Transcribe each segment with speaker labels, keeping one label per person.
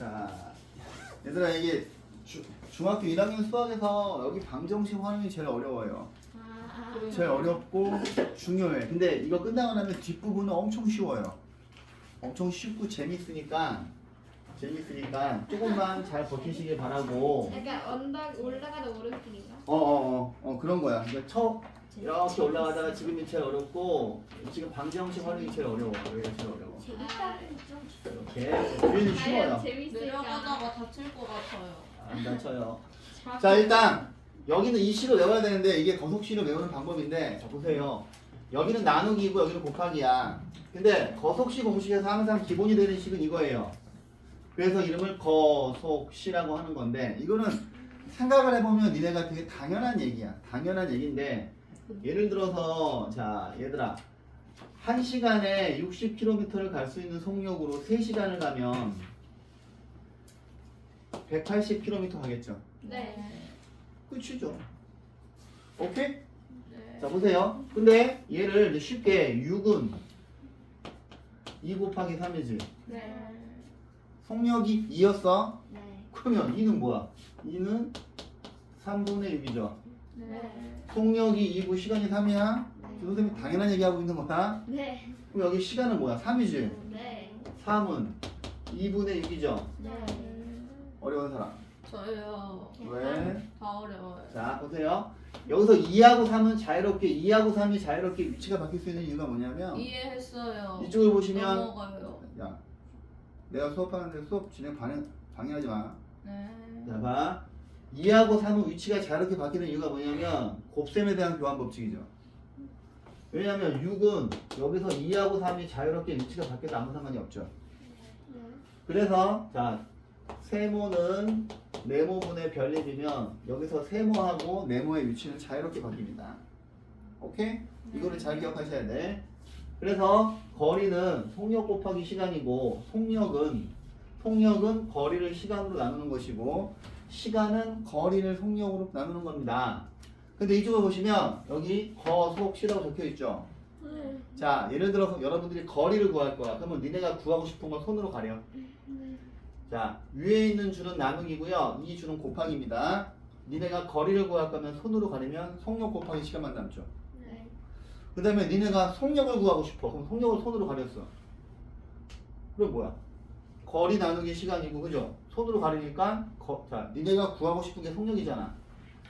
Speaker 1: 자, 얘들아 이게 중학교 1학년 수학에서 여기 방정식 활용이 제일 어려워요. 제일 어렵고 중요해. 근데 이거 끝나고 나면 뒷부분은 엄청 쉬워요. 엄청 쉽고 재밌으니까 조금만 잘 버티시길 바라고.
Speaker 2: 약간 언덕 올라가다 오른쪽인가?
Speaker 1: 그런 거야. 그러니까 이렇게 올라가다가 지금이 제일 어렵고 지금 방정식 활용이 제일 어려워. 여기가 제일 어려워. 이렇게 뒤에는 쉬워요.
Speaker 2: 재밌으니까.
Speaker 3: 내려가다가 다칠 것 같아요.
Speaker 1: 안 다쳐요. 자, 일단 여기는 이 식을 외워야 되는데 이게 거속식을 외우는 방법인데, 자 보세요. 여기는 나누기고 여기는 곱하기야. 근데 거속식 공식에서 항상 기본이 되는 식은 이거예요. 그래서 이름을 거속시라고 하는 건데, 이거는 생각을 해보면 니네가 되게 당연한 얘기야. 당연한 얘기인데, 예를 들어서 자 얘들아 1시간에 60km를 갈 수 있는 속력으로 3시간을 가면 180km 가겠죠.
Speaker 2: 네.
Speaker 1: 끝이죠. 오케이?
Speaker 3: 네.
Speaker 1: 자 보세요. 근데 얘를 이제 쉽게 6은 2 곱하기 3이지.
Speaker 2: 네.
Speaker 1: 속력이 2였어.
Speaker 2: 네.
Speaker 1: 그러면 2는 뭐야? 2는 3분의 6이죠.
Speaker 2: 네.
Speaker 1: 속력이 2고 시간이 3이야. 선생님이 당연한 얘기하고 있는 거야.
Speaker 2: 네.
Speaker 1: 그럼 여기 시간은 뭐야? 3이지.
Speaker 2: 네.
Speaker 1: 3은 2분의 6이죠.
Speaker 2: 네.
Speaker 1: 어려운 사람.
Speaker 3: 저요.
Speaker 1: 왜?
Speaker 3: 다 어려워요.
Speaker 1: 자 보세요. 여기서 2하고 3은 자유롭게 2하고 3이 자유롭게 위치가 바뀔 수 있는 이유가 뭐냐면,
Speaker 3: 이해했어요.
Speaker 1: 이쪽을 보시면,
Speaker 3: 넘어가요.
Speaker 1: 야 내가 수업하는데 수업 진행 방해하지 마.
Speaker 3: 네.
Speaker 1: 자 봐. 2하고 3은 위치가 자유롭게 바뀌는 이유가 뭐냐면 곱셈에 대한 교환 법칙이죠. 왜냐면 6은 여기서 2하고 3이 자유롭게 위치가 바뀌어도 아무 상관이 없죠. 그래서 자 세모는 네모분의 별립이면 여기서 세모하고 네모의 위치는 자유롭게 바뀝니다. 오케이? 이거를 잘 기억하셔야 돼. 그래서 거리는 속력 곱하기 시간이고, 속력은 거리를 시간으로 나누는 것이고, 시간은 거리를 속력으로 나누는 겁니다. 근데 이쪽을 보시면 여기 거속시라고 적혀 있죠. 자, 예를 들어서 여러분들이 거리를 구할 거야. 그러면 니네가 구하고 싶은 걸 손으로 가려. 자, 위에 있는 줄은 나누기고요. 이 줄은 곱하기입니다. 니네가 거리를 구할 거면 손으로 가리면 속력 곱하기 시간만 남죠.
Speaker 2: 네.
Speaker 1: 그 다음에 니네가 속력을 구하고 싶어. 그럼 속력을 손으로 가렸어. 그럼 뭐야? 거리 나누기 시간이고, 그죠? 손으로 가리니까 자, 니네가 구하고 싶은 게 속력이잖아.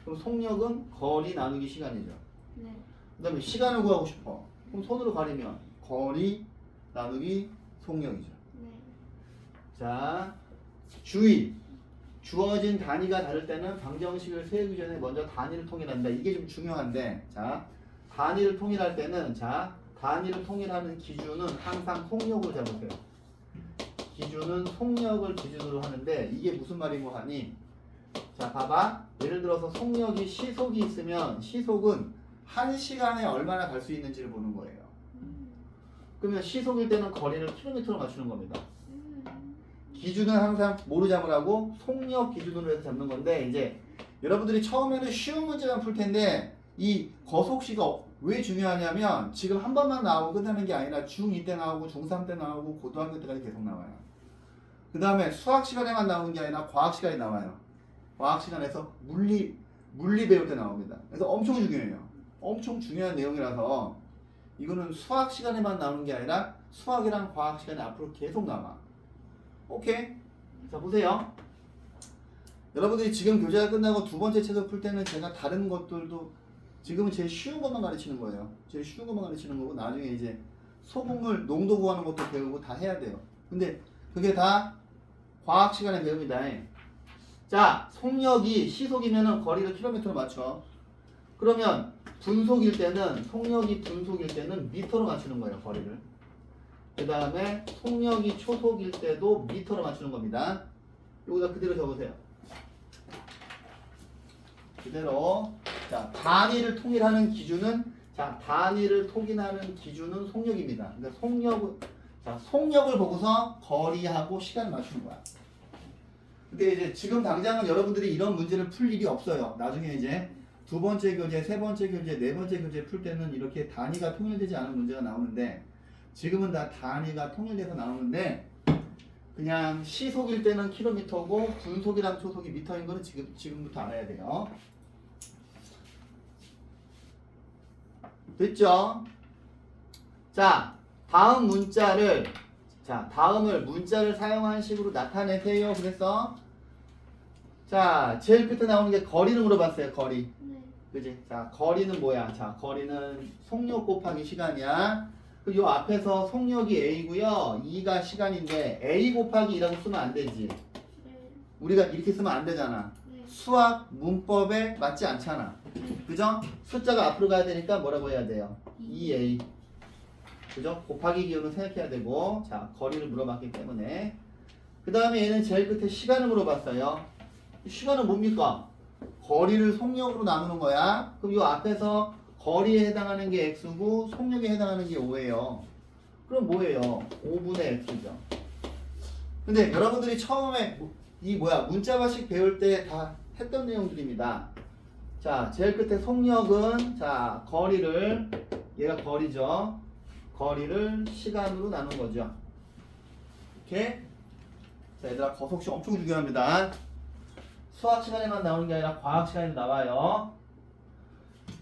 Speaker 1: 그럼 속력은 거리 나누기 시간이죠.
Speaker 2: 네.
Speaker 1: 그 다음에 시간을 구하고 싶어. 그럼 손으로 가리면 거리 나누기 속력이죠.
Speaker 2: 네.
Speaker 1: 자, 주의. 주어진 단위가 다를 때는 방정식을 세우기 전에 먼저 단위를 통일한다. 이게 좀 중요한데, 자, 단위를 통일할 때는, 자, 단위를 통일하는 기준은 항상 속력으로 잡으세요. 기준은 속력을 기준으로 하는데, 이게 무슨 말이고 하니, 자, 봐봐. 예를 들어서 속력이 시속이 있으면 시속은 1시간에 얼마나 갈 수 있는지를 보는 거예요. 그러면 시속일 때는 거리를 킬로미터로 맞추는 겁니다. 기준은 항상 뭐로 잡으라고? 속력 기준으로 해서 잡는 건데, 이제 여러분들이 처음에는 쉬운 문제만 풀 텐데, 이 거속시가 왜 중요하냐면 지금 한 번만 나오고 끝나는 게 아니라 중2 때 나오고 중3 때 나오고 고등학교 때까지 계속 나와요. 그 다음에 수학 시간에만 나오는 게 아니라 과학 시간에 나와요. 과학 시간에서 물리 배울 때 나옵니다. 그래서 엄청 중요해요. 엄청 중요한 내용이라서 이거는 수학 시간에만 나오는 게 아니라 수학이랑 과학 시간에 앞으로 계속 나와. 오케이? 자 보세요. 여러분들이 지금 교재가 끝나고 두 번째 책을 풀 때는 제가 다른 것들도 지금은 제일 쉬운 것만 가르치는 거예요. 제일 쉬운 것만 가르치는 거고, 나중에 이제 소금물 농도 구하는 것도 배우고 다 해야 돼요. 근데 그게 다 과학 시간에 배웁니다. 자, 속력이 시속이면은 거리를 킬로미터로 맞춰. 그러면 분속일 때는, 속력이 분속일 때는 미터로 맞추는 거예요, 거리를. 그 다음에 속력이 초속일 때도 미터로 맞추는 겁니다. 여기다 그대로 적으세요. 그대로. 자, 단위를 통일하는 기준은, 자, 단위를 통일하는 기준은 속력입니다. 그러니까 속력을 보고서 거리하고 시간을 맞추는 거야. 근데 이제 지금 당장은 여러분들이 이런 문제를 풀 일이 없어요. 나중에 이제 두 번째 교재, 세 번째 교재, 네 번째 교재 풀 때는 이렇게 단위가 통일되지 않은 문제가 나오는데, 지금은 다 단위가 통일돼서 나오는데, 그냥 시속일 때는 킬로미터고 분속이랑 초속이 미터인 거는 지금부터 알아야 돼요. 됐죠? 자, 다음 문자를 다음을 문자를 사용한 식으로 나타내세요. 그래서 자, 제일 끝에 나오는 게 거리를 물어봤어요. 거리.
Speaker 2: 네.
Speaker 1: 그지? 자, 거리는 뭐야? 자, 거리는 속력 곱하기 시간이야. 그 요 앞에서 속력이 A고요. 2가 시간인데 A 곱하기 2라고 쓰면 안 되지.
Speaker 2: 네.
Speaker 1: 우리가 이렇게 쓰면 안 되잖아.
Speaker 2: 네.
Speaker 1: 수학 문법에 맞지 않잖아. 그죠? 숫자가 앞으로 가야 되니까 뭐라고 해야 돼요? 2A. 그죠? 곱하기 기호는 생각해야 되고. 자, 거리를 물어봤기 때문에. 그 다음에 얘는 제일 끝에 시간을 물어봤어요. 이 시간은 뭡니까? 거리를 속력으로 나누는 거야. 그럼 이 앞에서 거리에 해당하는 게 x고 속력에 해당하는 게 5예요. 그럼 뭐예요? 5분의 x죠. 근데 여러분들이 처음에 이 문자발식 배울 때 다 했던 내용들입니다. 자, 제일 끝에 속력은 자, 거리를 얘가 거리죠. 거리를 시간으로 나눈 거죠. 오케이? 자, 얘들아 거속시 엄청 중요합니다. 수학 시간에만 나오는 게 아니라 과학 시간에도 나와요.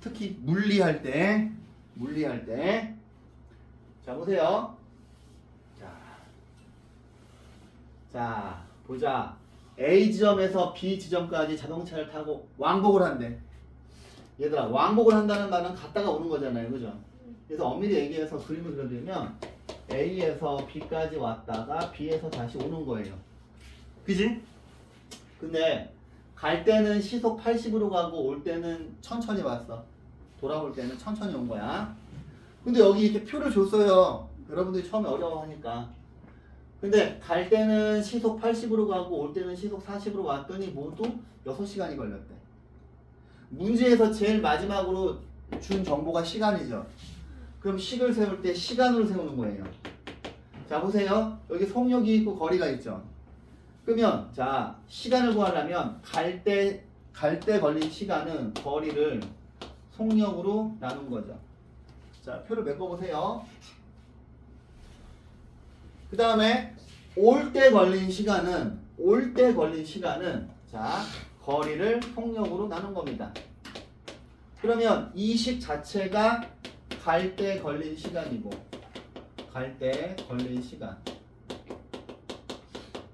Speaker 1: 특히 물리할 때. 자, 보세요. 자, 보자. A 지점에서 B 지점까지 자동차를 타고 왕복을 한대. 얘들아, 왕복을 한다는 말은 갔다가 오는 거잖아요. 그죠? 그래서 엄밀히 얘기해서 그림을 그려드리면 A에서 B까지 왔다가 B에서 다시 오는 거예요. 그지? 근데 갈 때는 시속 80으로 가고 올 때는 천천히 왔어. 돌아올 때는 천천히 온 거야. 근데 여기 이렇게 표를 줬어요. 여러분들이 처음에 어려워하니까. 근데 갈 때는 시속 80으로 가고 올 때는 시속 40으로 왔더니 모두 6시간이 걸렸대. 문제에서 제일 마지막으로 준 정보가 시간이죠. 그럼 식을 세울 때 시간으로 세우는 거예요. 자, 보세요. 여기 속력이 있고 거리가 있죠. 그러면 자, 시간을 구하려면 갈 때 걸린 시간은 거리를 속력으로 나눈 거죠. 자, 표를 메꿔보세요. 그 다음에 올 때 걸린 시간은 자, 거리를 속력으로 나눈 겁니다. 그러면 이 식 자체가 갈 때 걸린 시간이고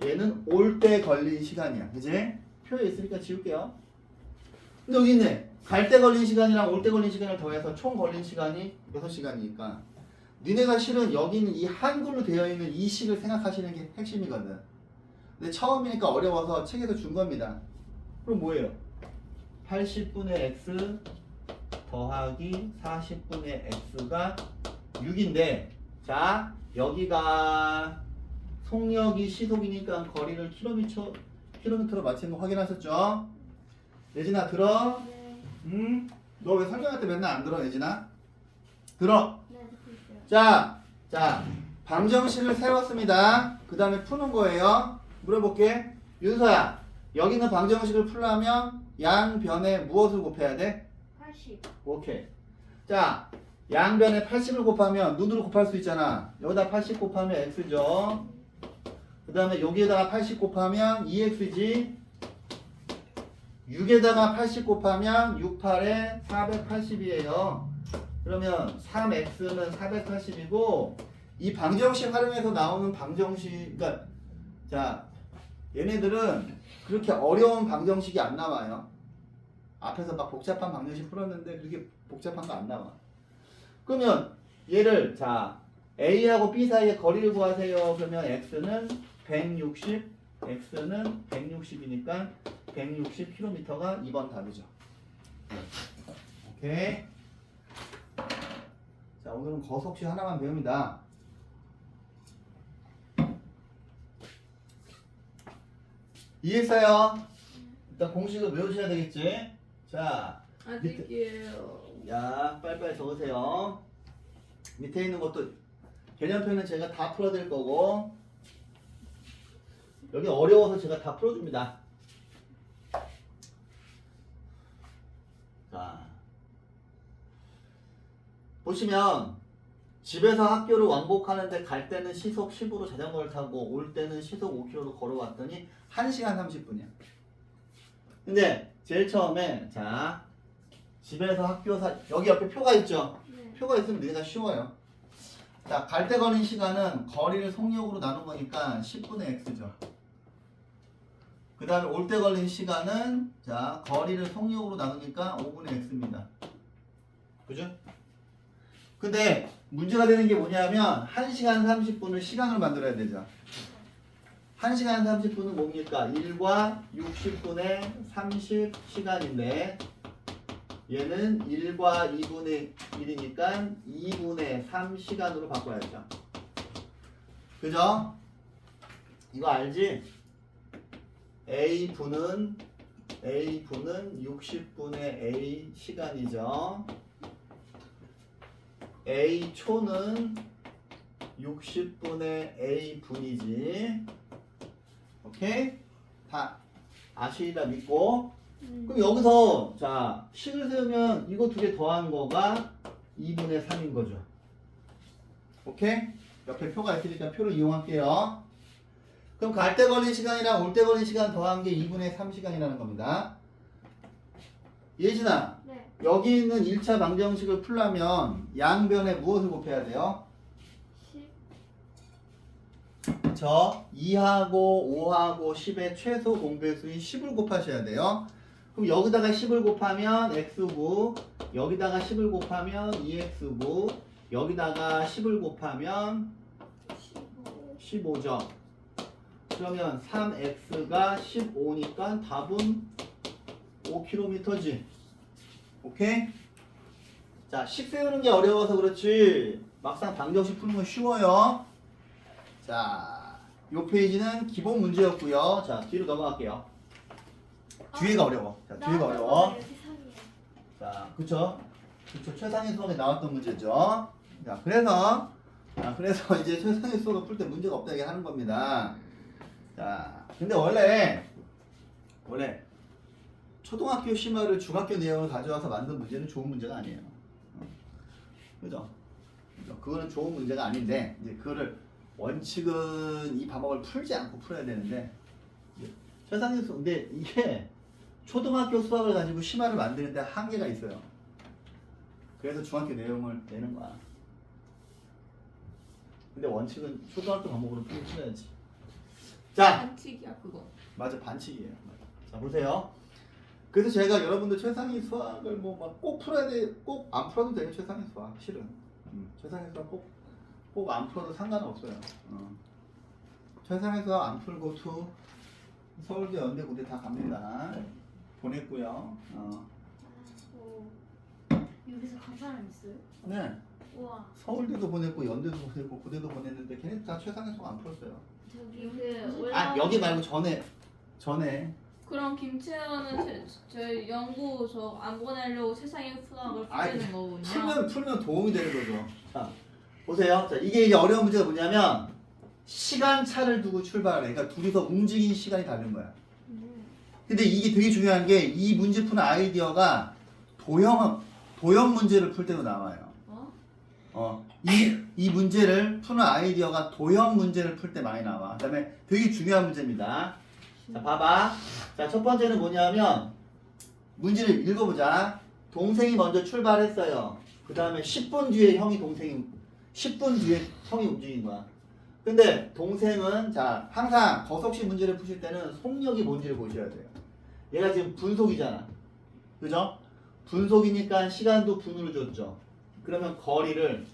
Speaker 1: 얘는 올 때 걸린 시간이야. 그지? 표에 있으니까 지울게요. 근데 여기 있네. 갈 때 걸린 시간이랑 올 때 걸린 시간을 더해서 총 걸린 시간이 6시간이니까 니네가 실은 여기는 이 한글로 되어 있는 이 식을 생각하시는 게 핵심이거든. 근데 처음이니까 어려워서 책에서 준 겁니다. 그럼 뭐예요? 80분의 x 더하기 40분의 x가 6인데 자, 여기가 속력이 시속이니까 거리를 킬로미터로 맞추는 거 확인하셨죠? 예진아 들어?
Speaker 2: 네.
Speaker 1: 너 왜 설명할 때 맨날 안 들어, 예진아? 들어!
Speaker 2: 네. 듣고 있어요.
Speaker 1: 자, 방정식을 세웠습니다. 그 다음에 푸는 거예요. 물어볼게. 윤서야, 여기 있는 방정식을 풀려면 양변에 무엇을 곱해야 돼?
Speaker 2: 80.
Speaker 1: 오케이. 자, 양변에 80을 곱하면 눈으로 곱할 수 있잖아. 여기다 80 곱하면 x죠. 그 다음에 여기에다가 80 곱하면 2x지. 6에다가 80 곱하면 6, 8에 480이에요. 그러면 3x는 480이고 이 방정식 활용해서 나오는 방정식, 그러니까 자, 얘네들은 그렇게 어려운 방정식이 안 나와요. 앞에서 막 복잡한 방정식 풀었는데 그렇게 복잡한 거 안 나와. 그러면 얘를 자, A하고 B 사이의 거리를 구하세요. 그러면 x는 160, x는 160이니까 160km가 2번 답이죠. 오케이. 자, 오늘은 거속시 하나만 배웁니다. 이해했어요? 일단 공식을 외우셔야 되겠지? 자,
Speaker 3: 아직이에요.
Speaker 1: 야, 빨리빨리 적으세요. 밑에 있는 것도 개념표는 제가 다 풀어드릴 거고 여기 어려워서 제가 다 풀어줍니다. 자, 보시면 집에서 학교를 왕복하는데 갈 때는 시속 10으로 자전거를 타고 올 때는 시속 5km로 걸어왔더니 1시간 30분이야. 근데 제일 처음에 자 집에서 학교 여기 옆에 표가 있죠?
Speaker 2: 네.
Speaker 1: 표가 있으면 너희가 쉬워요. 자, 갈 때 걸린 시간은 거리를 속력으로 나눈 거니까 10분의 x죠. 그 다음에 올 때 걸린 시간은 자 거리를 속력으로 나누니까 5분의 x입니다. 그죠? 근데 문제가 되는 게 뭐냐면 1시간 30분을 시간으로 만들어야 되죠. 1시간 30분은 뭡니까? 1과 60분의 30시간인데 얘는 1과 2분의 1이니까 2분의 3시간으로 바꿔야죠. 그죠? 이거 알지? A분은 60분의 A 시간이죠. A 초는 60분의 A 분이지. 오케이? 다 아시리라 믿고. 그럼 여기서 자 식을 세우면 이거 두 개 더한 거가 2분의 3인 거죠. 오케이? 옆에 표가 있으니까 표를 이용할게요. 그럼 갈 때 걸린 시간이랑 올 때 걸린 시간 더한 게 2분의 3시간이라는 겁니다. 예진아,
Speaker 2: 네.
Speaker 1: 여기 있는 1차 방정식을 풀려면 양변에 무엇을 곱해야 돼요?
Speaker 2: 10.
Speaker 1: 저 2하고 5하고 10의 최소 공배수인 10을 곱하셔야 돼요. 그럼 여기다가 10을 곱하면 x구, 여기다가 10을 곱하면 2x구, 여기다가 10을 곱하면 15죠. 그러면 3x가 15니까 답은 5km지. 오케이? 자, 식 세우는 게 어려워서 그렇지 막상 방정식 푸는 건 쉬워요. 자, 요 페이지는 기본 문제였고요. 자, 뒤로 넘어갈게요. 뒤에가 어려워. 자, 뒤에가 어려워. 자, 그쵸? 최상위 수업에 나왔던 문제죠. 자, 그래서 이제 최상위 수업을 풀 때 문제가 없다고 하는 겁니다. 자, 근데 원래 초등학교 심화를 중학교 내용을 가져와서 만든 문제는 좋은 문제가 아니에요. 그죠? 그거는 좋은 문제가 아닌데 이제 그거를 원칙은 이 방법을 풀지 않고 풀어야 되는데 최상위 수업 근데 이게 초등학교 수학을 가지고 심화를 만드는데 한계가 있어요. 그래서 중학교 내용을 내는 거야. 근데 원칙은 초등학교 과목으로 풀어야지. 자,
Speaker 3: 반칙이야 그거.
Speaker 1: 맞아, 반칙이에요. 자, 보세요. 그래서 제가 여러분들 최상위 수학을 뭐 막 꼭 풀어야 돼, 꼭 안 풀어도 돼요. 최상위 수학 실은 최상위 수학 꼭 안 풀어도 상관없어요. 최상위 수학 안 풀고 투 서울대, 연대, 고대 다 갑니다. 보냈고요.
Speaker 2: 여기서 간 사람 있어요?
Speaker 1: 네.
Speaker 2: 우와.
Speaker 1: 서울대도 보냈고 연대도 보냈고 고대도 보냈는데 걔네 다 최상위 수학 안 풀었어요.
Speaker 2: 저기 그
Speaker 1: 아,
Speaker 2: 올라온
Speaker 1: 여기 말고 전에
Speaker 3: 그럼 김채연은 저 연구 저 안 보내려고 세상의 수학을
Speaker 1: 아이,
Speaker 3: 풀리는 거군요.
Speaker 1: 풀면 도움이 되는 거죠. 자, 보세요. 자, 이게 이제 어려운 문제가 뭐냐면 시간차를 두고 출발을 해. 그러니까 둘이서 움직인 시간이 다른 거야. 근데 이게 되게 중요한 게 이 문제 푸는 아이디어가 도형 문제를 풀 때도 나와요. 이 문제를 푸는 아이디어가 도형 문제를 풀 때 많이 나와. 그 다음에 되게 중요한 문제입니다. 자, 봐봐. 자, 첫 번째는 뭐냐면 문제를 읽어보자. 동생이 먼저 출발했어요. 그 다음에 10분 뒤에 형이 움직인 거야. 근데 동생은 자 항상 거석식 문제를 푸실 때는 속력이 뭔지를 보셔야 돼요. 얘가 지금 분속이잖아. 그죠? 분속이니까 시간도 분으로 줬죠. 그러면 거리는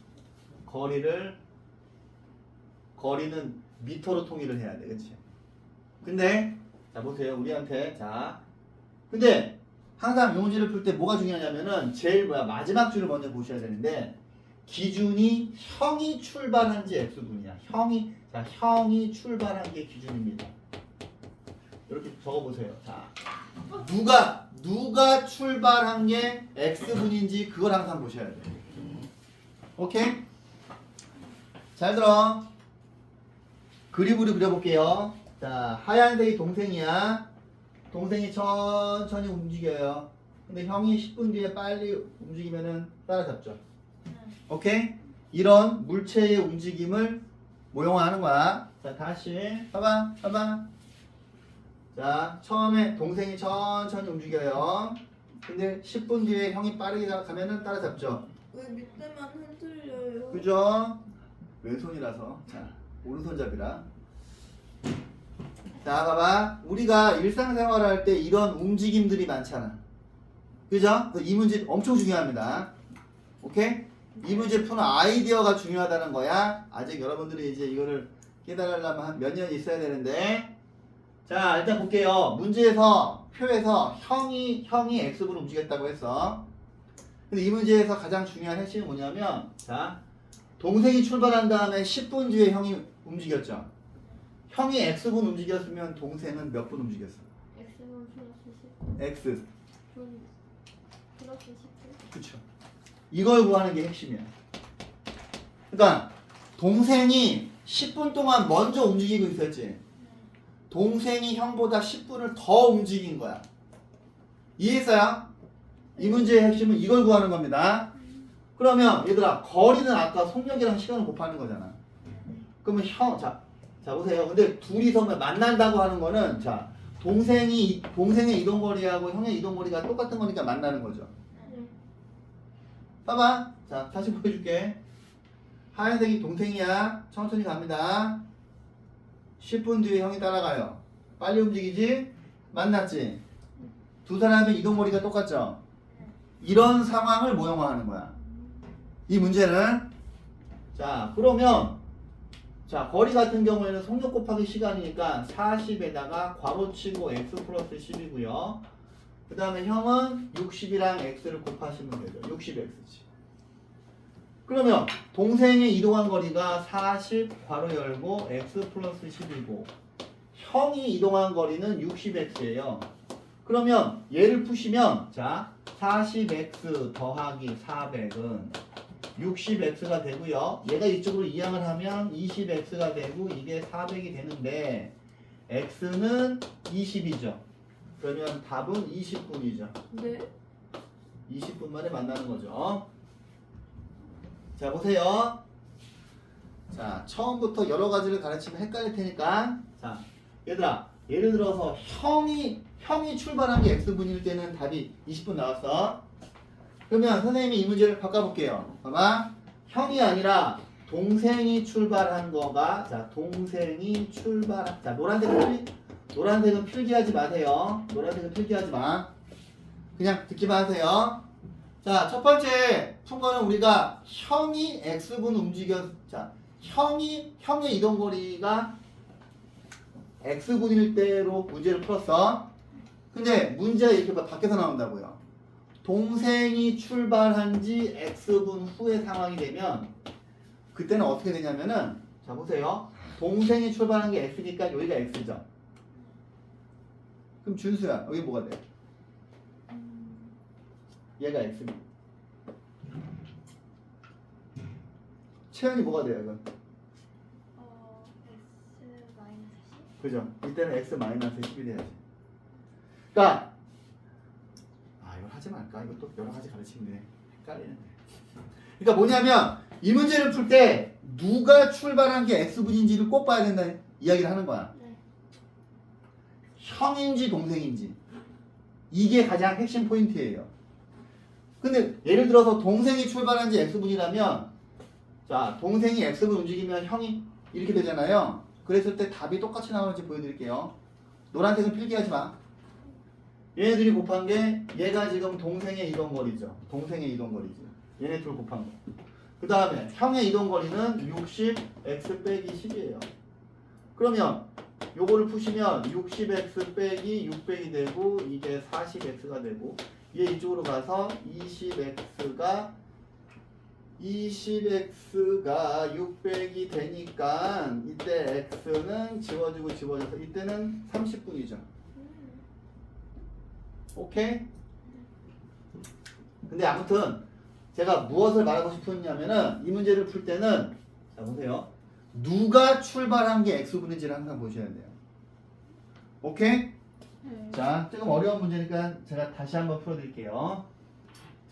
Speaker 1: 미터로 통일을 해야 돼. 그치? 근데 자 보세요. 우리한테 근데 항상 이 문제를 풀 때 뭐가 중요하냐면은 제일 마지막 줄을 먼저 보셔야 되는데 기준이 형이 출발한 지 x분이야. 형이 출발한 게 기준입니다. 이렇게 적어보세요. 자, 누가 출발한 게 x분인지 그걸 항상 보셔야 돼. 오케이? 잘 들어. 그림으로 그려볼게요. 자, 하얀색이 동생이야. 동생이 천천히 움직여요. 근데 형이 10분 뒤에 빨리 움직이면은 따라잡죠. 오케이? 이런 물체의 움직임을 모형화하는 거야. 자, 다시 봐봐. 자, 처음에 동생이 천천히 움직여요. 근데 10분 뒤에 형이 빠르게 가면은 따라잡죠.
Speaker 3: 왜 밑에만 흔들려요?
Speaker 1: 그죠? 왼손이라서. 자, 오른손잡이라. 자, 봐봐. 우리가 일상생활 할 때 이런 움직임들이 많잖아. 그죠? 그래서 이 문제 엄청 중요합니다. 오케이? 이 문제 푸는 아이디어가 중요하다는 거야. 아직 여러분들이 이제 이거를 깨달으려면 몇 년 있어야 되는데. 자, 일단 볼게요. 문제에서, 표에서 형이 X분을 움직였다고 했어. 근데 이 문제에서 가장 중요한 핵심이 뭐냐면, 자, 동생이 출발한 다음에 10분 뒤에 형이 움직였죠. 형이 X분 움직였으면 동생은 몇 분 움직였어?
Speaker 2: X는 플러스 10분
Speaker 1: X.
Speaker 2: 플러스 10분.
Speaker 1: 그쵸. 이걸 구하는 게 핵심이야. 그러니까 동생이 10분 동안 먼저 움직이고 있었지. 동생이 형보다 10분을 더 움직인 거야. 이해했어요? 이 문제의 핵심은 이걸 구하는 겁니다. 그러면 얘들아, 거리는 아까 속력이랑 시간을 곱하는 거잖아. 그러면 자 보세요. 근데 둘이서 만난다고 하는 거는, 자, 동생의 이동거리하고 형의 이동거리가 똑같은 거니까 만나는 거죠. 봐봐. 자, 다시 보여줄게. 하얀색이 동생이야. 천천히 갑니다. 10분 뒤에 형이 따라가요. 빨리 움직이지? 만났지? 두 사람의 이동거리가 똑같죠? 이런 상황을 모형화하는 거야. 이 문제는. 자, 그러면, 자, 거리 같은 경우에는 속력 곱하기 시간이니까 40에다가 괄호치고 x 플러스 10이고요. 그 다음에 형은 60이랑 x를 곱하시면 되죠. 60x지. 그러면 동생이 이동한 거리가 40 괄호 열고 x 플러스 10이고 형이 이동한 거리는 60x예요. 그러면 얘를 푸시면, 자, 40x 더하기 400은 60x가 되고요. 얘가 이쪽으로 이항을 하면 20x가 되고 이게 400이 되는데 x는 20이죠. 그러면 답은 20분이죠.
Speaker 3: 네.
Speaker 1: 20분 만에 만나는 거죠. 자, 보세요. 자, 처음부터 여러 가지를 가르치면 헷갈릴 테니까. 자, 얘들아, 예를 들어서 형이 출발한 게 x분일 때는 답이 20분 나왔어. 그러면 선생님이 이 문제를 바꿔볼게요. 봐봐. 형이 아니라 동생이 출발한 거가, 자, 자, 노란색은 필기하지 마세요. 노란색은 필기하지 마. 그냥 듣기만 하세요. 자, 첫 번째 푼 거는 우리가 형이 x분 자, 형의 이동거리가 x분일 때로 문제를 풀었어. 근데 문제가 이렇게 밖에서 나온다고요. 동생이 출발한 지 x분 후의 상황이 되면 그때는 어떻게 되냐면은, 자, 보세요. 동생이 출발한 게 x니까 여기가 x죠. 그럼 준수야, 여기 뭐가 돼? 얘가 x. 채연이 뭐가 돼요, 이건?
Speaker 2: X 마이너스 10.
Speaker 1: 그죠? 이때는 x 마이너스 10이 돼야지. 그러니까 이걸 하지 말까? 이것도 여러 가지 가르치는데 헷갈리는데. 그러니까 뭐냐면 이 문제를 풀 때 누가 출발한 게 x분인지를 꼭 봐야 된다는 이야기를 하는 거야.
Speaker 2: 네.
Speaker 1: 형인지 동생인지. 이게 가장 핵심 포인트예요. 근데 예를 들어서 동생이 출발한 지 x분이라면, 자, 동생이 x분 움직이면 형이 이렇게 되잖아요. 그랬을 때 답이 똑같이 나오는지 보여드릴게요. 노란색은 필기하지 마. 얘네들이 곱한 게, 얘가 지금 동생의 이동거리죠. 동생의 이동거리죠. 얘네 둘 곱한 거. 그 다음에 형의 이동거리는 60 x 빼기 10이에요. 그러면 요거를 푸시면 60x 빼기 600이 되고 이게 40x가 되고, 얘 이쪽으로 가서 20x가 600이 되니까 이때 x는 지워지고 지워져서 이때는 30분이죠. 오케이? 근데 아무튼 제가 무엇을 말하고 싶었냐면은 이 문제를 풀 때는, 자, 보세요. 누가 출발한 게 x분인지를 항상 보셔야 돼요. 오케이?
Speaker 3: 네.
Speaker 1: 자, 조금 어려운 문제니까 제가 다시 한번 풀어드릴게요.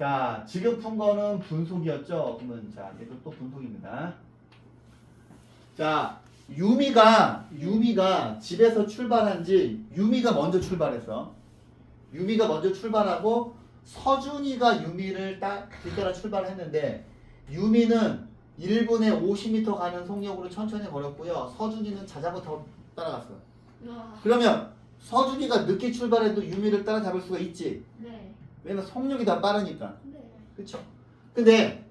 Speaker 1: 자, 지금 푼 거는 분속이었죠? 그러면 자, 얘도 또 분속입니다. 자, 유미가 집에서 유미가 먼저 출발했어. 유미가 먼저 출발하고 서준이가 유미를 뒤따라 출발했는데 유미는 1분에 50m 가는 속력으로 천천히 걸었고요. 서준이는 자전거 타고 따라갔어.
Speaker 2: 와.
Speaker 1: 그러면 서준이가 늦게 출발해도 유미를 따라잡을 수가 있지.
Speaker 2: 네.
Speaker 1: 왜냐면 속력이 다 빠르니까.
Speaker 2: 네.
Speaker 1: 그쵸? 근데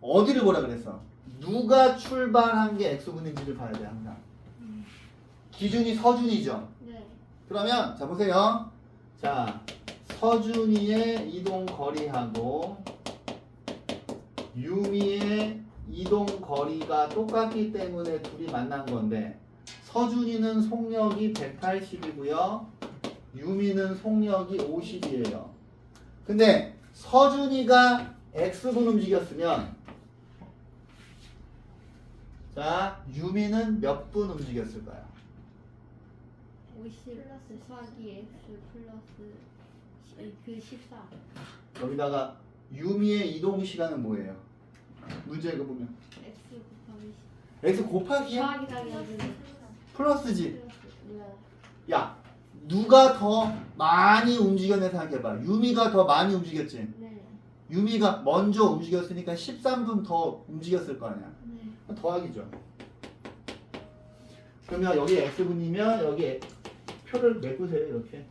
Speaker 1: 어디를 보라 그랬어? 누가 출발한 게 x분인지를 봐야 돼 항상. 기준이 서준이죠.
Speaker 2: 네.
Speaker 1: 그러면 자 보세요. 자 서준이의 이동 거리하고 유미의 이동 거리가 똑같기 때문에 둘이 만난 건데 서준이는 속력이 180이고요. 유미는 속력이 50이에요. 근데 서준이가 x분 움직였으면 자 유미는 몇 분 움직였을까요?
Speaker 2: 50 플러스 수학이 x 플러스 그 14.
Speaker 1: 여기다가 유미의 이동 시간은 뭐예요? 문제 이거 보면
Speaker 2: x 곱하기 10.
Speaker 1: x 곱하기야?
Speaker 2: 수학이 당연히
Speaker 1: 플러스지.
Speaker 2: 플러스. 네.
Speaker 1: 야 누가 더 많이 움직였네 생각해봐. 유미가 더 많이 움직였지.
Speaker 2: 네.
Speaker 1: 유미가 먼저 움직였으니까 13분 더 움직였을 거 아니야.
Speaker 2: 네.
Speaker 1: 더하기죠. 그러면 여기 x분이면 여기 표를 메꾸세요 이렇게.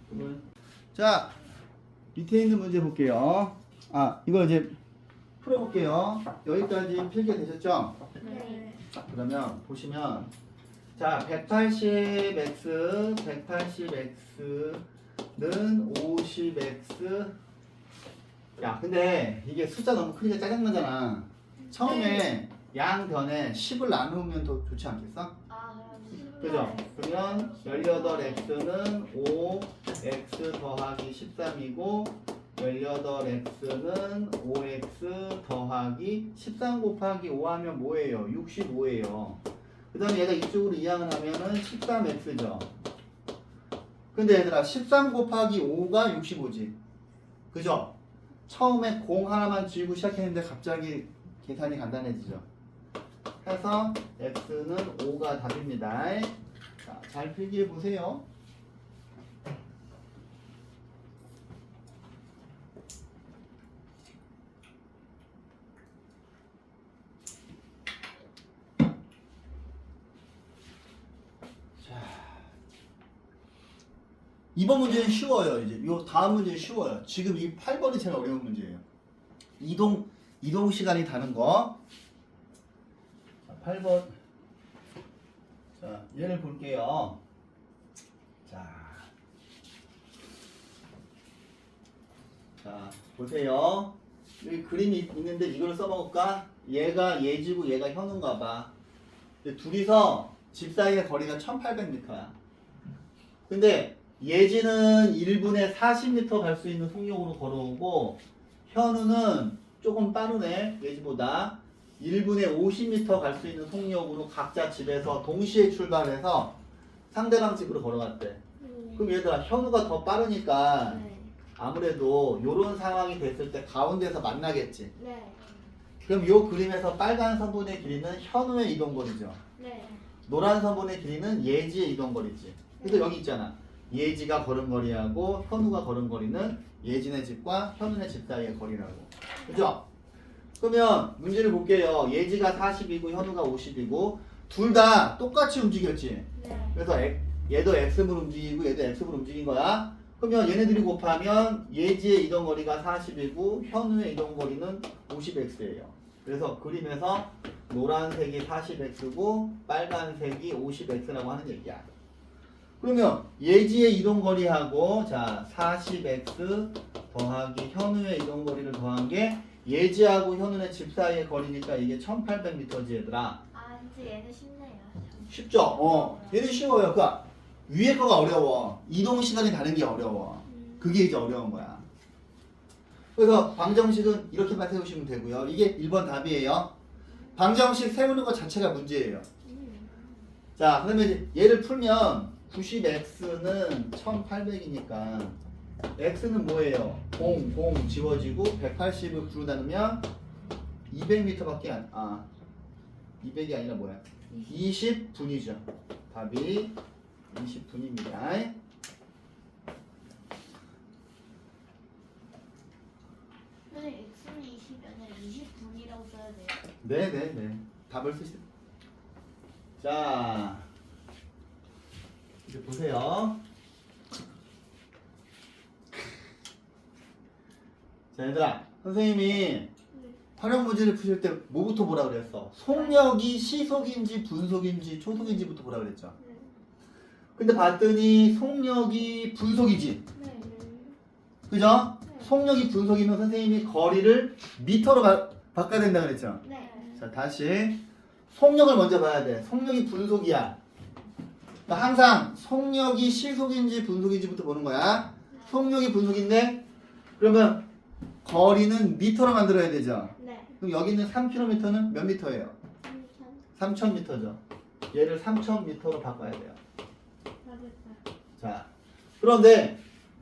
Speaker 1: 그러면 자 밑에 있는 문제 볼게요. 아 이거 이제 풀어볼게요. 여기까지 필기가 되셨죠?
Speaker 2: 네.
Speaker 1: 그러면 보시면 자 180x 180x는 50x 야 근데 이게 숫자 너무 크니까 짜증나잖아. 처음에 양변에 10을 나누면 더 좋지 않겠어?
Speaker 2: 아,
Speaker 1: 그죠? 그러면 18x는 5x 더하기 13이고 18x는 5x 더하기 13 곱하기 5 하면 뭐예요? 65예요. 그 다음에 얘가 이쪽으로 이항을 하면은 13x죠. 근데 얘들아 13 곱하기 5가 65지. 그죠? 처음에 공 하나만 쥐고 시작했는데 갑자기 계산이 간단해지죠. 해서 x는 5가 답입니다. 자, 잘 필기해 보세요. 이번 문제는 쉬워요. 이제 요 다음 문제는 쉬워요. 지금 이 8번이 제일 어려운 문제예요. 이동 시간이 다른 거. 자, 8번. 자, 얘를 볼게요. 자, 보세요. 여기 그림이 있는데 이걸 써먹을까? 얘가 예지고 얘가 현우인가 봐. 근데 둘이서 집 사이의 거리가 1800m야. 근데 예지는 1분에 40m 갈 수 있는 속력으로 걸어오고 현우는 조금 빠르네. 예지보다 1분에 50m 갈 수 있는 속력으로 각자 집에서 동시에 출발해서 상대방 집으로 걸어갔대. 그럼 얘들아 현우가 더 빠르니까
Speaker 2: 네.
Speaker 1: 아무래도 이런 상황이 됐을 때 가운데서 만나겠지.
Speaker 2: 네.
Speaker 1: 그럼 이 그림에서 빨간 선분의 길이는 현우의 이동거리죠.
Speaker 2: 네.
Speaker 1: 노란 선분의 길이는 예지의 이동거리지. 그래서 여기 있잖아. 예지가 걸음거리하고 현우가 걸음거리는 예진의 집과 현우의 집 사이의 거리라고. 그죠? 그러면 문제를 볼게요. 예지가 40이고 현우가 50이고 둘 다 똑같이 움직였지.
Speaker 2: 네.
Speaker 1: 그래서 얘도 x분 움직이고 얘도 x분 움직인 거야. 그러면 얘네들이 곱하면 예지의 이동거리가 40이고 현우의 이동거리는 50x예요. 그래서 그림에서 노란색이 40x고 빨간색이 50x라고 하는 얘기야. 그러면 예지의 이동거리하고 자 40x 더하기 현우의 이동거리를 더한 게 예지하고 현우의 집 사이의 거리니까 이게 1800m지 얘들아.
Speaker 2: 아, 이제 얘는 쉽네요.
Speaker 1: 쉽죠? 얘는 쉬워요. 그러니까 위에 거가 어려워. 이동 시간이 다른 게 어려워. 그게 이제 어려운 거야. 그래서 방정식은 이렇게만 세우시면 되고요. 이게 1번 답이에요. 방정식 세우는 것 자체가 문제예요. 자, 그러면 이제 얘를 풀면 90x는 1800이니까 x는 뭐예요? 0 지워지고 180을 9로 나누면 200m밖에 200이 아니라 뭐야? 20분이죠. 답이 20분입니다.
Speaker 2: 선생님 X는 20이면 20분이라고 써야 돼요.
Speaker 1: 네네네. 답을 쓰시죠. 자, 이제 보세요. 자, 얘들아, 선생님이 활용 문제를 푸실 때 뭐부터 보라 그랬어? 속력이 시속인지 분속인지 초속인지부터 보라 그랬죠. 근데 봤더니 속력이 분속이지.
Speaker 2: 네.
Speaker 1: 그죠? 속력이 분속이면 선생님이 거리를 미터로 바꿔야 된다 그랬죠.
Speaker 2: 네.
Speaker 1: 자, 다시 속력을 먼저 봐야 돼. 속력이 분속이야. 그러니까 항상 속력이 시속인지 분속인지부터 보는 거야. 속력이 분속인데 그러면 거리는 미터로 만들어야 되죠.
Speaker 2: 네.
Speaker 1: 그럼 여기 있는 3km는 몇 미터예요? 3000m죠. 얘를 3000m로 바꿔야 돼요. 자, 그런데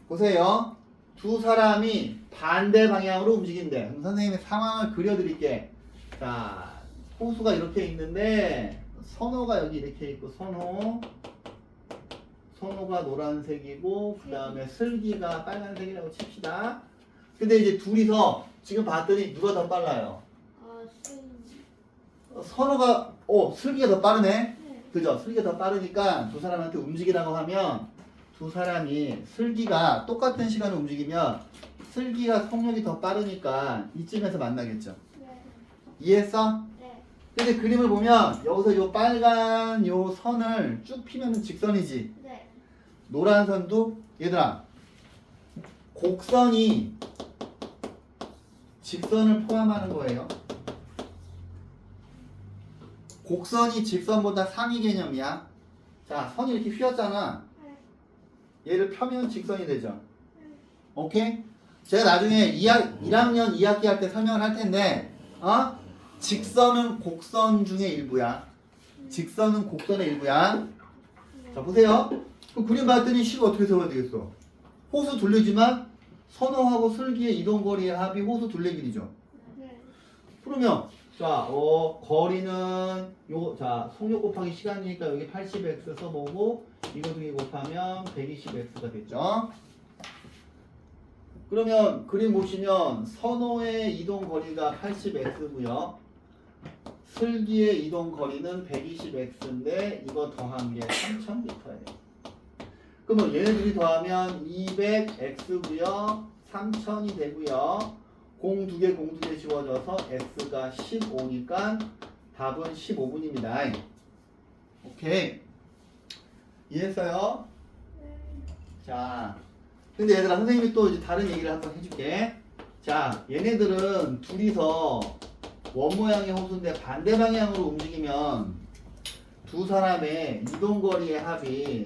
Speaker 1: 보세요. 두 사람이 반대 방향으로 움직인대. 그럼 선생님이 상황을 그려드릴게. 자, 호수가 이렇게 있는데 선호가 여기 이렇게 있고 선호가 노란색이고 그 다음에 슬기가 빨간색이라고 칩시다. 근데 이제 둘이서 지금 봤더니 누가 더 빨라요? 선호가 슬기가 더 빠르네. 그죠? 슬기가 더 빠르니까 두 사람한테 움직이라고 하면 두 사람이 슬기가 똑같은 시간을 움직이면 슬기가 속력이 더 빠르니까 이쯤에서 만나겠죠. 이해했어?
Speaker 2: 네.
Speaker 1: 근데 그림을 보면 여기서 요 빨간 요 선을 쭉 피면 직선이지.
Speaker 2: 네.
Speaker 1: 노란 선도 얘들아 곡선이 직선을 포함하는 거예요. 곡선이 직선보다 상위 개념이야. 자, 선이 이렇게 휘었잖아. 얘를 펴면 직선이 되죠. 오케이? 제가 나중에 1학년 2학기 할 때 설명을 할 텐데 직선은 곡선 중의 일부야. 직선은 곡선의 일부야. 자, 보세요. 그 그림 봤더니 식을 어떻게 세워야 되겠어? 호수 둘레지만 선호하고 슬기의 이동거리의 합이 호수 둘레길이죠. 그러면 자, 거리는 속력 곱하기 시간이니까 여기 80x 써보고 이거 두 개 곱하면 120x가 됐죠. 그러면 그림 보시면 선호의 이동 거리가 80x고요. 슬기의 이동 거리는 120x인데 이거 더한 게 3000m예요. 그러면 얘네들이 더하면 200x고요. 3000이 되고요. 공 두 개 지워져서 x가 15니까 답은 15분입니다. 오케이. 이해했어요? 자, 근데 얘들아 선생님이 또 이제 다른 얘기를 한번 해줄게. 자, 얘네들은 둘이서 원 모양의 호수인데 반대 방향으로 움직이면 두 사람의 이동거리의 합이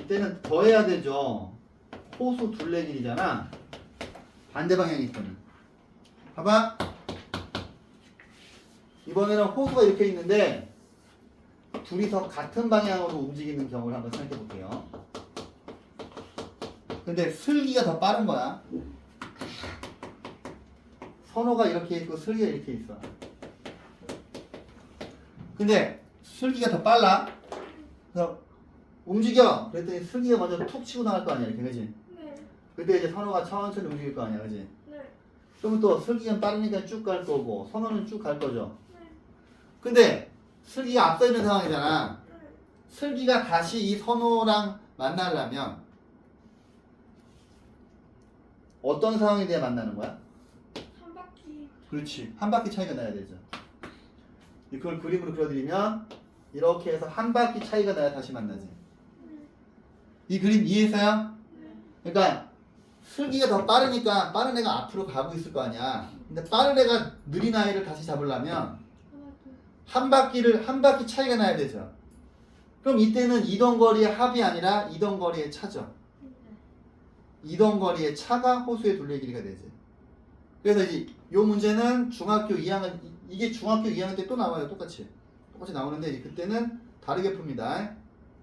Speaker 1: 이때는 더해야 되죠. 호수 둘레길이잖아. 반대 방향이 있거든. 봐봐. 이번에는 호수가 이렇게 있는데 둘이서 같은 방향으로 움직이는 경우를 한번 생각해 볼게요. 근데 슬기가 더 빠른 거야. 선호가 이렇게 있고 슬기가 이렇게 있어. 근데 슬기가 더 빨라. 그래서 움직여. 그랬더니 슬기가 먼저 툭 치고 나갈 거 아니야, 이렇게, 그지? 그때 이제 선호가 천천히 움직일 거 아니야, 그지? 그러면 또 슬기는 빠르니까 쭉 갈 거고 선호는 쭉 갈 거죠. 근데 슬기가 앞서 있는 상황이잖아. 슬기가 다시 이 선호랑 만나려면 어떤 상황에 대해 만나는 거야?
Speaker 2: 한 바퀴.
Speaker 1: 그렇지. 한 바퀴 차이가 나야 되죠. 그걸 그림으로 그려드리면 이렇게 해서 한 바퀴 차이가 나야 다시 만나지. 이 그림 이해했어요? 그러니까 슬기가 더 빠르니까 빠른 애가 앞으로 가고 있을 거 아니야. 근데 빠른 애가 느린 아이를 다시 잡으려면 한 바퀴 차이가 나야 되죠. 그럼 이때는 이동거리의 합이 아니라 이동거리의 차죠. 이동거리의 차가 호수의 둘레길이가 되지. 그래서 이제 이 문제는 중학교 2학년, 이게 중학교 2학년 때 또 나와요. 똑같이 나오는데 이제 그때는 다르게 풉니다.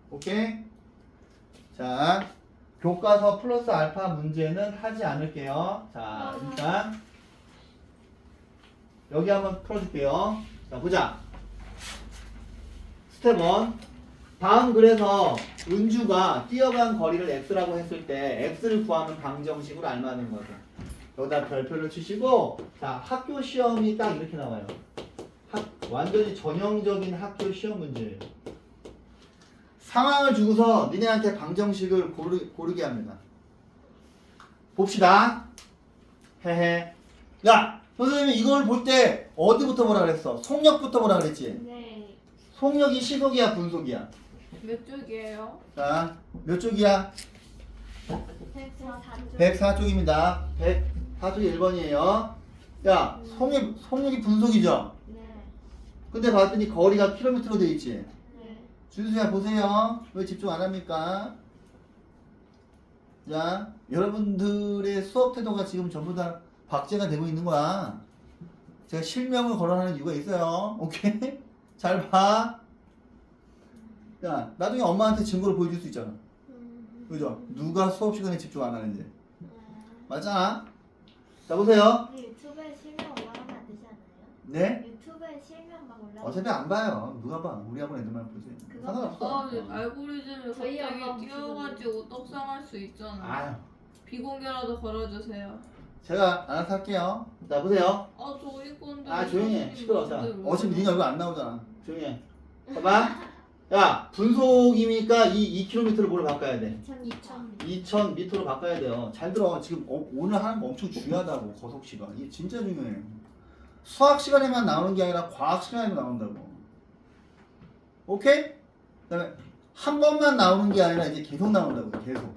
Speaker 1: 오케이? 자, 교과서 플러스 알파 문제는 하지 않을게요. 자, 일단 여기 한번 풀어줄게요. 자, 보자. 스텝 1. 다음 글에서 은주가 뛰어간 거리를 x라고 했을 때 x를 구하는 방정식으로 알맞는 거죠. 여기다 별표를 치시고, 자, 학교 시험이 딱 이렇게 나와요. 완전히 전형적인 학교 시험 문제예요. 상황을 주고서 니네한테 방정식을 고르게 합니다. 봅시다. 헤헤. 야, 선생님이 이걸 볼 때 어디부터 보라 그랬어? 속력부터 보라 그랬지?
Speaker 2: 네.
Speaker 1: 속력이 시속이야, 분속이야?
Speaker 3: 몇 쪽이에요?
Speaker 1: 자, 몇 쪽이야?
Speaker 2: 104쪽.
Speaker 1: 104쪽입니다. 104쪽이 1번이에요. 야, 속력이 분속이죠?
Speaker 2: 네.
Speaker 1: 근데 봤더니 거리가 킬로미터로 돼 있지?
Speaker 2: 네.
Speaker 1: 준수야 보세요. 왜 집중 안 합니까? 자, 여러분들의 수업 태도가 지금 전부 다 박제가 되고 있는 거야. 제가 실명을 거론하는 이유가 있어요. 오케이? 잘 봐. 야, 나중에 엄마한테 증거를 보여줄 수 있잖아. 그죠? 누가 수업 시간에 집중 안 하는지. 맞잖아? 자, 보세요.
Speaker 2: 우리 유튜브에 실명 올라가면 안 되지 않아요?
Speaker 1: 네?
Speaker 2: 유튜브에 실명 막 올라가면
Speaker 1: 어차피 안 봐요. 누가 봐? 우리 학원 애들만 보지.
Speaker 2: 그거
Speaker 1: 상관없어.
Speaker 3: 알고리즘을
Speaker 2: 저희
Speaker 3: 갑자기
Speaker 2: 아까
Speaker 3: 띄워가지고 떡상할 수 있잖아.
Speaker 1: 아유,
Speaker 3: 비공개라도 걸어주세요.
Speaker 1: 제가 알아서 할게요. 자, 보세요.
Speaker 3: 아 저희 건데.
Speaker 1: 아, 조용히 해. 시끄러워. 자,
Speaker 3: 뭔데,
Speaker 1: 어차피 니네 얼굴 안 나오잖아. 조용히 해. 봐봐. 야, 분속이니까 이 2km를 뭐로 바꿔야 돼? 2000m로 바꿔야 돼요. 잘 들어. 지금 오늘 하는 거 엄청 중요하다고, 거속 시간. 이게 진짜 중요해요. 수학 시간에만 나오는 게 아니라 과학 시간에도 나온다고. 오케이? 그다음에 한 번만 나오는 게 아니라 이제 계속 나온다고. 계속.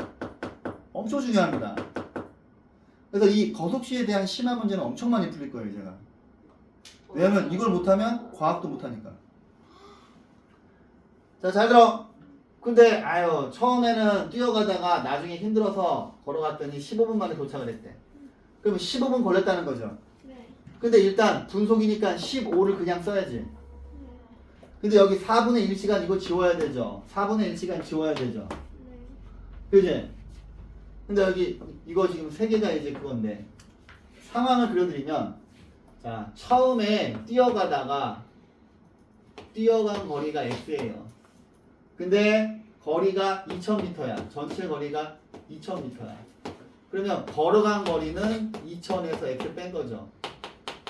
Speaker 1: 엄청 중요합니다. 그래서 이 거속시에 대한 심화 문제는 엄청 많이 풀릴 거예요, 제가. 왜냐면 이걸 못하면 과학도 못하니까. 자, 잘 들어. 근데 아유, 처음에는 뛰어가다가 나중에 힘들어서 걸어갔더니 15분 만에 도착을 했대. 그러면 15분 걸렸다는 거죠.
Speaker 2: 네.
Speaker 1: 근데 일단 분속이니까 15를 그냥 써야지. 근데 여기 4분의 1시간 이거 지워야 되죠. 4분의 1시간 지워야 되죠.
Speaker 2: 네.
Speaker 1: 그지? 근데 여기 이거 지금 3개가 이제 그건데 상황을 그려드리면, 자, 처음에 뛰어간 거리가 x예요. 근데 거리가 2000m야. 전체 거리가 2000m야. 그러면 걸어간 거리는 2000에서 x 뺀 거죠.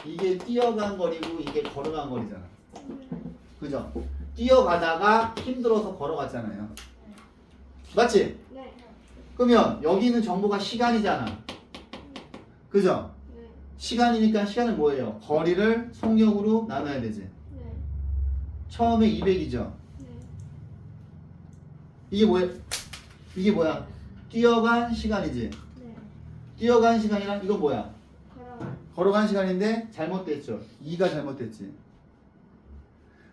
Speaker 1: 이게 뛰어간 거리고 이게 걸어간 거리잖아. 그죠? 뛰어가다가 힘들어서 걸어갔잖아요. 맞지?
Speaker 2: 네.
Speaker 1: 그러면 여기 있는 정보가 시간이잖아. 그죠?
Speaker 2: 네.
Speaker 1: 시간이니까 시간은 뭐예요? 거리를 속력으로 나눠야 되지.
Speaker 2: 네.
Speaker 1: 처음에 200이죠.
Speaker 2: 네.
Speaker 1: 이게 뭐야? 뛰어간 시간이지.
Speaker 2: 네.
Speaker 1: 뛰어간 시간이랑 이건 뭐야?
Speaker 2: 걸어가.
Speaker 1: 걸어간 시간인데 잘못됐죠. 2가 잘못됐지.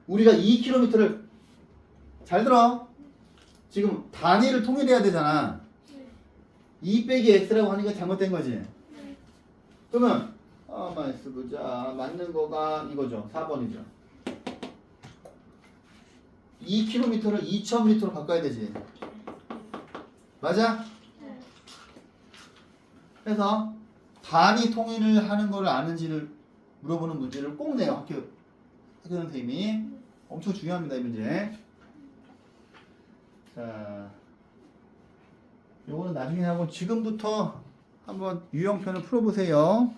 Speaker 1: 우리가 2km를 잘 들어. 지금 단위를 통일해야 되잖아.
Speaker 2: 네.
Speaker 1: 2 빼기 x라고 하니까 잘못된 거지.
Speaker 2: 네.
Speaker 1: 그러면 마이스 보자. 맞는 거가 이거죠. 4번이죠. 2km를 2000m로 바꿔야 되지. 맞아?
Speaker 2: 네.
Speaker 1: 그래서 단위 통일을 하는 걸 아는지를 물어보는 문제를 꼭 내요. 학교 선생님이. 엄청 중요합니다, 이 문제. 자, 요거는 나중에 하고 지금부터 한번 유형편을 풀어보세요.